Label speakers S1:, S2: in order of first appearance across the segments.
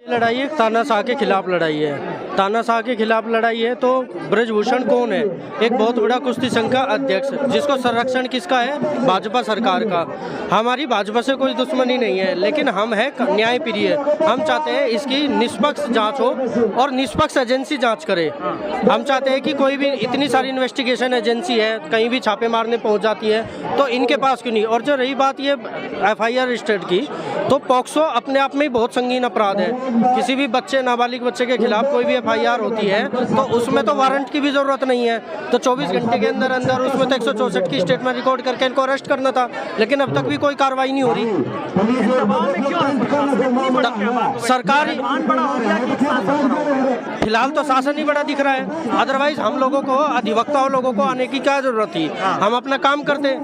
S1: लड़ाई है, तानाशाह के खिलाफ लड़ाई है। तानाशाह के खिलाफ लड़ाई है तो ब्रजभूषण कौन है? एक बहुत बड़ा कुश्ती संघ का अध्यक्ष, जिसको संरक्षण किसका है? भाजपा सरकार का। हमारी भाजपा से कोई दुश्मनी नहीं है, लेकिन हम है न्याय प्रिय। हम चाहते हैं इसकी निष्पक्ष जांच हो और निष्पक्ष एजेंसी जांच करे। हम चाहते हैं कि कोई भी इतनी सारी इन्वेस्टिगेशन एजेंसी है, कहीं भी छापे मारने पहुंच जाती है, तो इनके पास क्यों नहीं? और जो रही बात ये FIR रजिस्टर्ड की, तो पॉक्सो अपने आप में ही बहुत संगीन अपराध है। किसी भी बच्चे, नाबालिग बच्चे के खिलाफ कोई भी FIR होती है तो उसमें तो वारंट की भी जरूरत नहीं है, तो 24 घंटे के अंदर अंदर उसमें तो 164 की स्टेटमेंट रिकॉर्ड करके इनको अरेस्ट करना था, लेकिन अब तक भी कोई कार्रवाई नहीं हो रही। सरकार फिलहाल तो शासन ही बड़ा दिख रहा है, अदरवाइज हम लोगों को, अधिवक्ताओं लोगों को आने की क्या जरूरत थी? हम अपना काम करते,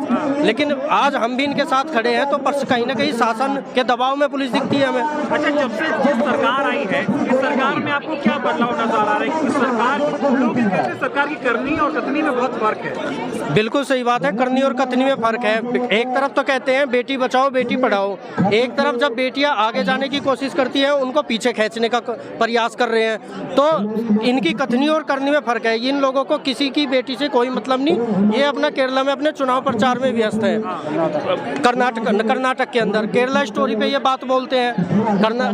S1: लेकिन आज हम भी इनके साथ खड़े हैं तो कहीं ना कहीं शासन के दबाव में पुलिस दिखती है हमें।
S2: अच्छा, जब से जिस सरकार आई है, इस सरकार में आपको क्या बदलाव नजर आ रहा है? कि सरकार, लोग कहते हैं सरकार की करनी और कथनी में बहुत फर्क है।
S1: बिल्कुल सही बात है, करनी और कथनी में फर्क है। एक तरफ तो कहते हैं बेटी बचाओ बेटी पढ़ाओ, एक तरफ जब बेटियां आगे जाने की कोशिश करती हैं उनको पीछे खींचने का प्रयास कर रहे हैं। तो इनकी कथनी और करनी में फर्क है। इन लोगों को किसी की बेटी से कोई मतलब नहीं। ये अपना केरला में अपने चुनाव प्रचार में व्यस्त है। कर्नाटक के अंदर केरला स्टोरी पे ये बात बोलते हैं,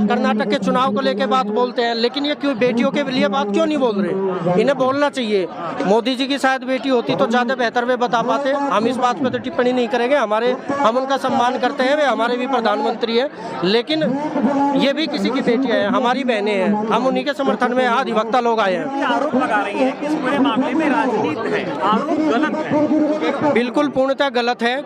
S1: कर्नाटक के चुनाव को लेके बात बोलते हैं, लेकिन ये क्यों बेटियों के लिए बात क्यों नहीं बोल रहे? इन्हें बोलना चाहिए। मोदी जी की शायद बेटी होती तो ज़्यादा बेहतर वे बता पाते। हम इस बात पे तो टिप्पणी नहीं करेंगे, हम उनका सम्मान करते हैं, वे हमारे भी प्रधानमंत्री हैं, लेकिन ये भी किसी की बेटियां हैं, हमारी बहनें हैं। हम उन्हीं के समर्थन में अधिवक्ता लोग आए हैं।
S2: आरोप लगा रही है कि इस पूरे मामले में राजनीति है, आरोप गलत है।
S1: बिल्कुल पूर्णतः गलत है।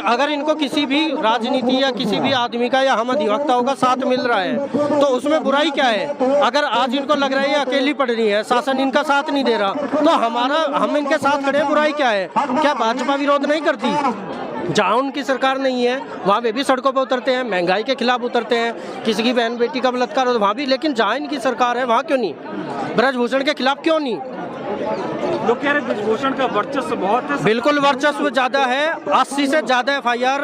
S1: अगर इनको किसी भी राजनीति या किसी भी आदमी का या हम अधिवक्ताओं का साथ मिल रहा है तो उसमें बुराई क्या है? अगर आज इनको लग रहा है ये अकेली पड़ रही है, शासन इनका साथ नहीं दे रहा, तो हम इनके साथ खड़े, बुराई क्या है? क्या भाजपा विरोध नहीं करती? जहाँ उनकी सरकार नहीं है वहाँ वे भी सड़कों पर उतरते हैं, महंगाई के खिलाफ उतरते हैं, किसी की बहन बेटी का बलात्कार हो वहाँ भी। लेकिन जहाँ इनकी सरकार है वहाँ क्यों नहीं? ब्रजभूषण के खिलाफ क्यों नहीं?
S2: लोग कह रहे ब्रजभूषण का वर्चस्व बहुत है।
S1: बिल्कुल वर्चस्व ज्यादा है। 80 से ज्यादा FIR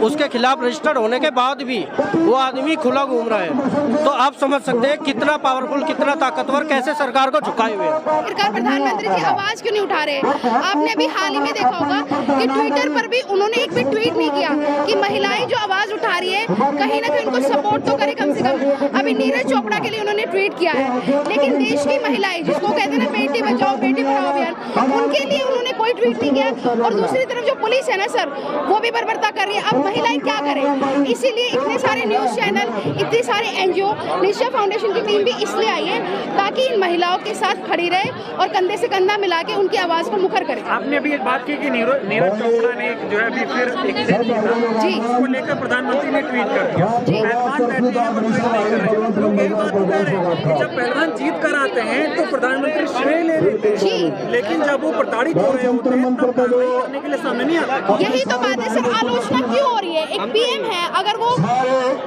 S1: उसके खिलाफ रजिस्टर्ड होने के बाद भी वो आदमी खुला घूम रहा है, तो आप समझ सकते हैं कितना पावरफुल, कितना ताकतवर, कैसे सरकार को झुकाए हुए हैं।
S3: सरकार प्रधानमंत्री जी आवाज क्यों नहीं उठा रहे? आपने अभी हाल ही में देखा होगा कि ट्विटर पर भी उन्होंने एक भी ट्वीट नहीं किया कि महिलाएं जो आवाज उठा रही है कहीं ना कहीं उनको सपोर्ट तो करे कम से कम। अभी नीरज चोपड़ा के लिए उन्होंने ट्वीट किया है, लेकिन देश की महिलाएं, जिसको कहते हैं ना बेटी बचाओ बेटी पढ़ाओ अभियान, उनके लिए उन्होंने कोई ट्वीट नहीं किया। और दूसरी तरफ जो पुलिस है ना सर, वो भी बर्बरता कर रही है। अब महिलाएं क्या करें? इसीलिए इतने सारे न्यूज चैनल, इतने सारे NGO, निशा फाउंडेशन की टीम भी इसलिए आई है ताकि इन महिलाओं के साथ खड़ी रहे और कंधे से कंधा मिला के उनकी आवाज को मुखर करे।
S2: आपने अभी एक बात की कि नीरज चोपड़ा ने जो है अभी फिर एक्सीडेंट किया था जी, उसको लेकर प्रधानमंत्री ने ट्वीट कर दिया जी। जब पहलवान जीत कर आते हैं तो प्रधानमंत्री श्रेय ले लेते हैं, लेकिन जब वो प्रताड़ित हो रहे होते हैं तब कार्रवाई करने के लिए सामने नहीं आता।
S3: यही तो बात है सर, आलोचना क्यों हो रही है? एक PM है, अगर वो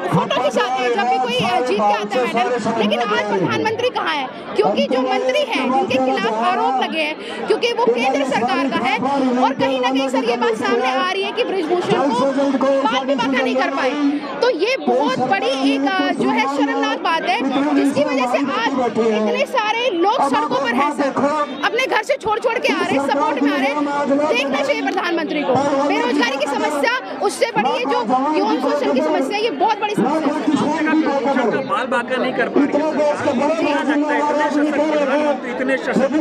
S3: फोटो खिंचाते हैं जब भी कोई जीत के आता है मेडल, लेकिन आज प्रधानमंत्री कहाँ है? क्योंकि जो मंत्री हैं जिनके खिलाफ आरोप लगे हैं, क्योंकि वो केंद्र सरकार का है, और कहीं ना कहीं सर ये बात सामने आ रही है कि ब्रजभूषण को बाल विवाह नहीं कर पाए, तो ये बहुत बड़ी एक जो है शर्मनाक बात है, जिसकी वजह से आज इतने सारे लोग सड़कों पर हैं सर, अपने घर से छोड़ के आ रहे हैं, सपोर्ट में आ रहे हैं। देखना चाहिए प्रधानमंत्री को। बेरोजगारी की समस्या उससे बड़ी है, जो यौन शोषण की समस्या, ये बहुत बड़ी समस्या है।
S2: बाल बाका नहीं कर पा रही इतने सशक्त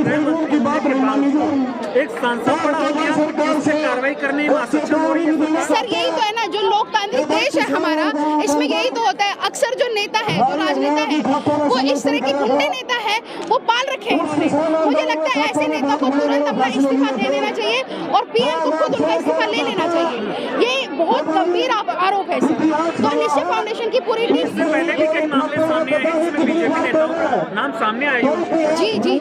S2: एक सांसद बड़ा हो गया, उससे कार्रवाई करने में असक्षम हो रही है।
S3: सर यही तो है ना, जो लोकतांत्रिक देश है हमारा, इसमें यही तो होता है। अक्सर जो नेता है, जो राजनेता है, वो इस तरह के गुंडे नेता है, वो पाल रखे हैं उन्होंने। मुझे लगता है ऐसे नेता को तुरंत अपना इस्तीफा दे देना चाहिए और PM को खुद उनका इस्तीफा ले लेना चाहिए। ये बहुत गंभीर आरोप है सर। तो निश्चय फाउंडेशन की पूरी टीम
S2: से पहले भी कई मामले सामने आए, इसमें बीजेपी नेताओं का नाम सामने आए।
S3: जी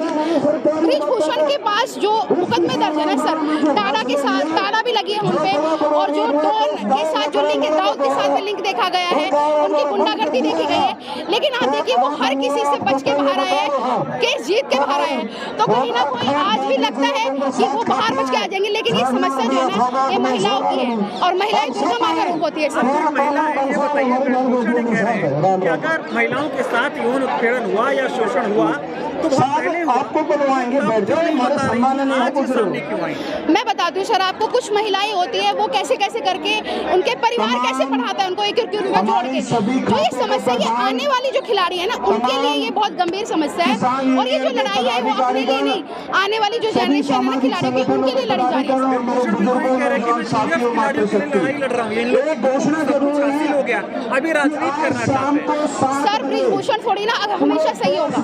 S3: ब्रजभूषण के पास जो मुकदमे दर्ज है ना सर, टाडा के साथ टाडा भी लगी है उनपे, और जो डॉन के साथ जो लिंक है, दाऊद के साथ भी लिंक देखा गया है, उनकी गुंडागर्दी देखी गई है। लेकिन आप देखिए वो हर किसी से बच के बाहर आए हैं, केस जीत के बाहर आए हैं। तो कहीं ना कोई आज भी लगता है कि वो बाहर बच के आ जाएंगे, लेकिन ये समस्या जो है ना, ये महिलाओं की है, और महिलाएं दुर्गा माँ का रूप होती है सर।
S2: महिला है, ये बताइए, ब्रजभूषण कह रहे हैं कि अगर महिलाओं के साथ यौन उत्पीड़न हुआ या शोषण हुआ तो बहुत पहले हुआ,
S4: आपको बुलवाएंगे, बैठे
S2: नहीं
S4: हमारे
S2: बता रही
S4: सामने
S2: थी,
S4: नहीं
S2: आज
S4: कुछ
S2: सामने क्यों आई?
S3: मैं बताती हूँ सर आपको, कुछ महिलाएं होती है वो कैसे कैसे करके उनके परिवार कैसे पढ़ाता है उनको एक एक रुपया जोड़ के। तो ये समस्या ये आने वाली जो खिलाड़ी है ना उनके लिए ये बहुत गंभीर समस्या है। और ये जो लड़ाई है वो अपने लिए नहीं, आने वाली जो जनरेशन है ना खिलाड़ियों की उनके लिए लड़ी जा रही है।
S2: कह रहे कि मैं सीनियर खिलाड़ियों के लिए लड़ाई लड़ रहा हूँ, इन लोगों को सब कुछ हासिल हो गया, अभी राजनीति करना चाहते हैं।
S3: सर ब्रिजभूषण थोड़ी ना हमेशा सही होगा।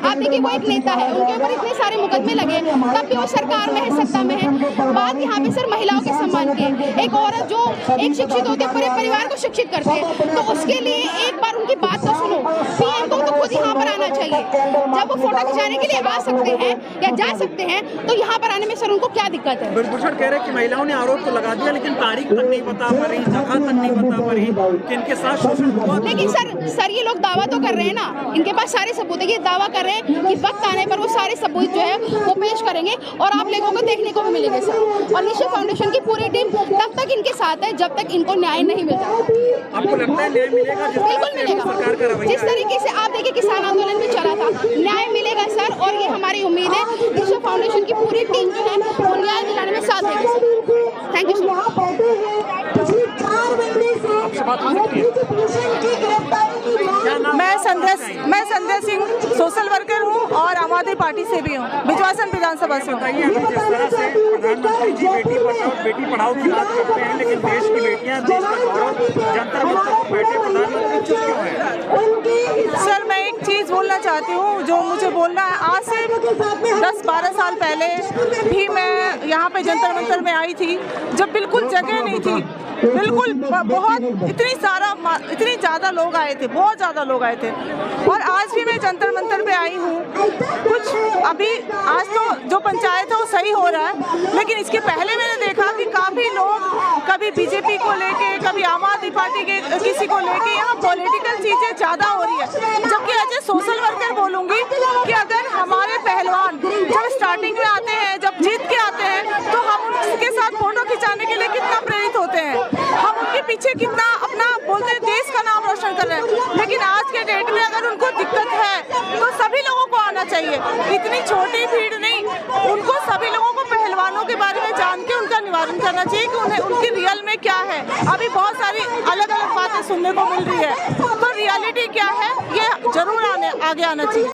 S3: आप देखिए वो एक नेता है, उनके ऊपर इतने सारे मुकदमे लगे, तब भी वो सरकार में है, सत्ता में है। बात यहाँ पे सर महिलाओं के सम्मान की है। एक औरत जो एक शिक्षित होती है पूरे परिवार को शिक्षित करते हैं, तो उसके लिए एक बार उनकी बात तो सुनो। पीएम को तो खुद यहाँ पर आना चाहिए। जब वो फोटो खिंचाने के लिए आ सकते हैं या जा सकते हैं तो यहाँ पर आने में सर उनको क्या दिक्कत है?
S2: ब्रिजभूषण कह रहे हैं कि महिलाओं ने आरोप तो लगा दिया लेकिन तारीख तक नहीं बता पा रही, जगह तक नहीं बता पा रही कि इनके साथ शोषण हुआ।
S3: लेकिन सर ये लोग दावा तो कर रहे हैं ना, इनके पास सारे सबूत है। ये दावा कर रहे हैं कि वक्त आने पर वो सारे सबूत जो है वो पेश करेंगे और आप लोगों को देखने को भी मिलेंगे सर। और निशा फाउंडेशन की पूरी टीम तब तक इनके साथ है जब तक इनको न्याय नहीं मिल जाता।
S2: आपको लगता है न्याय मिलेगा?
S3: बिल्कुल मिलेगा। जिस तरीके से आप देखिए किसान आंदोलन भी चला था, न्याय मिलेगा सर। और ये हमारी उम्मीद है निशा फाउंडेशन की पूरी टीम जो है वो न्याय दिलाने में साथ देगी sir. Thank you so much.
S5: मैं संध्या सिंह सोशल वर्कर हूँ और आम आदमी पार्टी से भी हूँ, बिजवासन विधानसभा से हूँ।
S2: बताइए, अभी जिस तरह से प्रधानमंत्री जी बेटी बचाओ बेटी पढ़ाओ की बात करते हैं लेकिन देश की बेटियां, देश का गौरव, जंतर मंतर पर बैठे प्रधानमंत्री चुप क्यों है?
S5: सर मैं एक चीज़ बोलना चाहती हूँ जो मुझे बोलना है। आज से 10-12 साल पहले भी मैं यहाँ पे जंतर मंतर में आई थी जब बिल्कुल जगह नहीं थी, बिल्कुल बहुत इतनी ज़्यादा लोग आए थे, बहुत ज़्यादा लोग आए थे। और आज भी मैं जंतर मंतर पे आई हूँ। कुछ अभी आज तो जो पंचायत है वो सही हो रहा है, लेकिन इसके पहले मैंने देखा कि काफ़ी लोग कभी बीजेपी को लेके, कभी आम आदमी पार्टी के किसी को लेके यहाँ पॉलिटिकल चीज़ें ज़्यादा हो रही है। जबकि एज ए सोशल वर्कर बोलूँगी कि अगर हमारे पहलवान जब स्टार्टिंग में आते हैं, जब जीत के आते हैं, तो हम उनके साथ फोटो खिंचाने के लिए कितना प्रेरित होते हैं, हम उनके पीछे कितना अपना बोलते हैं, देश का नाम रोशन कर रहे हैं। लेकिन आज के डेट में अगर उनको दिक्कत है तो सभी लोगों को आना चाहिए, इतनी छोटी भीड़ नहीं, उनको सभी लोगों को पहलवानों के बारे में जान के उनका निवारण करना चाहिए कि उन्हें उनकी रियल में क्या है। अभी बहुत सारी अलग अलग बातें सुनने को मिल रही है, तो रियलिटी क्या है ये जरूर आगे आना चाहिए।